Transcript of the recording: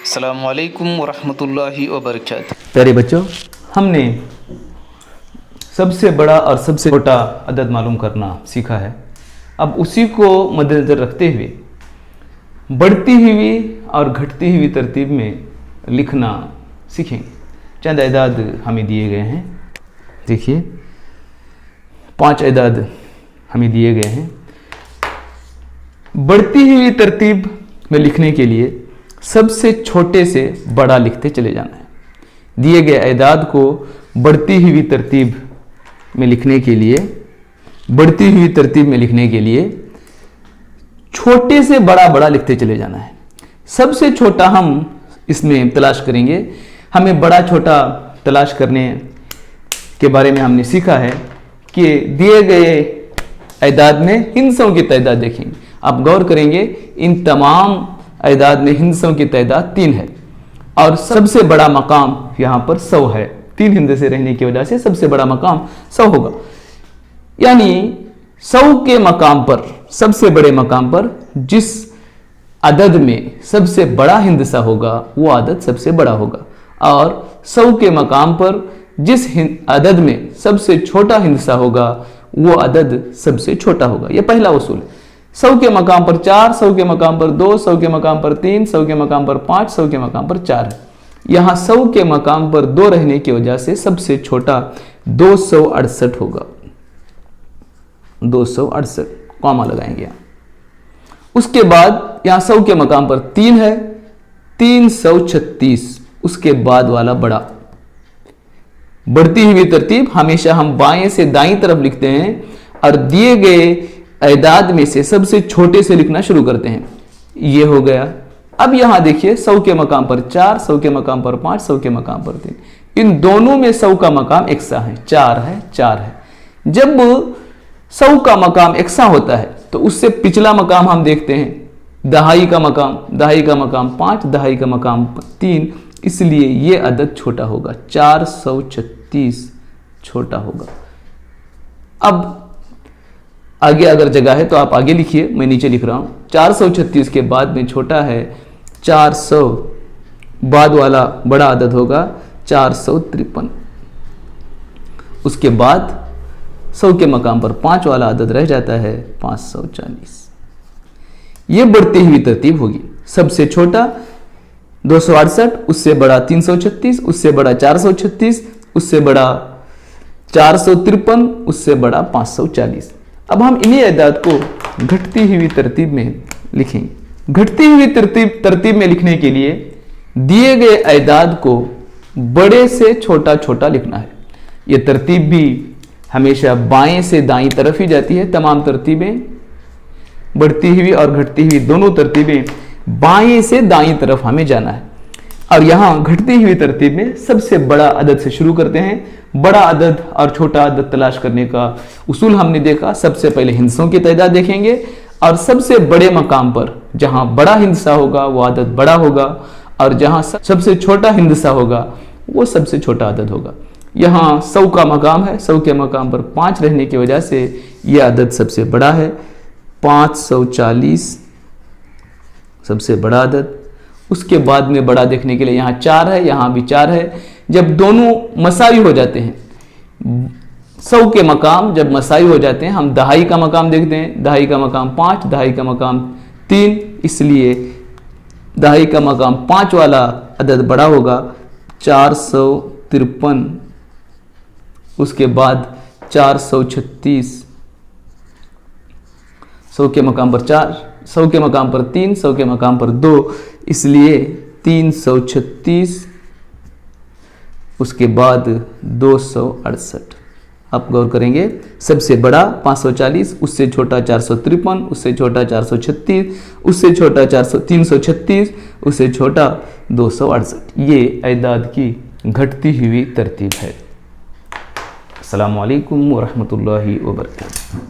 अस्सलामुअलैकुम वरहमतुल्लाहि वबरकातुहू। प्यारे बच्चों, हमने सबसे बड़ा और सबसे छोटा अदद मालूम करना सीखा है। अब उसी को मद्देनज़र रखते हुए बढ़ती हुई और घटती हुई तरतीब में लिखना सीखेंगे। चंद अदाद हमें दिए गए हैं। देखिए, 5 अदाद हमें दिए गए हैं। बढ़ती हुई तरतीब में लिखने के लिए सबसे छोटे से बड़ा लिखते चले जाना है। दिए गए अदाद को बढ़ती हुई तरतीब में लिखने के लिए छोटे से बड़ा बड़ा लिखते चले जाना है। सबसे छोटा हम इसमें तलाश करेंगे। हमें बड़ा छोटा तलाश करने के बारे में हमने सीखा है कि दिए गए अदाद में हिंसों की तादाद देखेंगे। आप गौर करेंगे, इन तमाम अदाद में हिंसों की तादाद 3 है और सबसे बड़ा मकाम यहाँ पर 100 है। 3 हिंदसे रहने की वजह से सबसे बड़ा मकाम 100 होगा। यानी 100 के मकाम पर, सबसे बड़े मकाम पर जिस अदद में सबसे बड़ा हिंदसा होगा वो अदद सबसे बड़ा होगा, और 100 के मकाम पर जिस अदद में सबसे छोटा हिंदसा होगा वो अदद सबसे छोटा होगा। यह पहला उसूल है। 100 के मकाम पर 4, 100 के मकाम पर 2, 100 के मकाम पर 3, 100 के मकाम पर 5, 100 के मकाम पर 4 है। यहाँ 100 के मकाम पर 2 रहने की वजह से सबसे छोटा 268 होगा। 268 कॉमा लगाएंगे यहाँ। उसके बाद यहाँ 100 के मकाम पर 3 है, 336 उसके बाद वाला बड़ा। बढ़ती हुई तरतीब हमेशा हम बाएं से दाईं तरफ लिखते हैं और दिए गए अदाद में से सबसे छोटे से लिखना शुरू करते हैं। ये हो गया। अब यहां देखिए, 100 के मकाम पर 4, 100 के मकाम पर 5, 100 के मकाम पर 3, इन दोनों में 100 का मकाम एकसा है, 4 है, 4 है। जब 100 का मकाम एकसा होता है तो उससे पिछला मकाम हम देखते हैं, दहाई का मकाम 5, दहाई का मकाम 3, इसलिए यह अदद छोटा होगा, 436 छोटा होगा। अब आगे अगर जगह है तो आप आगे लिखिए, मैं नीचे लिख रहा हूं। 436 के बाद में छोटा है 400, बाद वाला बड़ा अदद होगा 453। उसके बाद 100 के मकाम पर 5 वाला अदद रह जाता है 540। यह बढ़ती हुई तरतीब होगी। सबसे छोटा 268, उससे बड़ा 336, उससे बड़ा 436, उससे बड़ा 453, उससे बड़ा 540। अब हम इन्हीं अदाद को घटती हुई तरतीब में लिखेंगे। घटती हुई तरतीब में लिखने के लिए दिए गए अदाद को बड़े से छोटा छोटा लिखना है। यह तरतीब भी हमेशा बाएं से दाईं तरफ ही जाती है। तमाम तरतीबें, बढ़ती हुई और घटती हुई दोनों तरतीबें बाएं से दाईं तरफ हमें जाना है। और यहां घटती हुई तरतीब में सबसे बड़ा अदद से शुरू करते हैं। बड़ा अदद और छोटा अदद तलाश करने का उसूल हमने देखा। सबसे पहले हिंसों की तादाद देखेंगे और सबसे बड़े मकाम पर जहां बड़ा हिंसा होगा वो अदद बड़ा होगा, और जहां सबसे छोटा हिंसा होगा वो सबसे छोटा अदद होगा। यहाँ 100 का मकाम है, 100 के मकाम पर 5 रहने की वजह से यह अदद सबसे बड़ा है, 540 सबसे बड़ा अदद। उसके बाद में बड़ा देखने के लिए यहाँ 4 है, यहाँ भी 4 है। जब दोनों मसाई हो जाते हैं, 100 के मकाम जब मसाई हो जाते हैं, हम दहाई का मकाम देखते हैं। दहाई का मकाम 5, दहाई का मकाम 3, इसलिए दहाई का मकाम 5 वाला अदद बड़ा होगा, 453। उसके बाद 436, 100 के मकाम पर 4, 100 के मकाम पर 3, 100 के मकाम पर 2, इसलिए 336। उसके बाद 268। आप गौर करेंगे, सबसे बड़ा 540, उससे छोटा 453, उससे छोटा 436, उससे छोटा 336, उससे छोटा 268। ये अदाद की घटती हुई तरतीब है। अस्सलामु अलैकुम वरहमतुल्लाहि वबरकातुहू।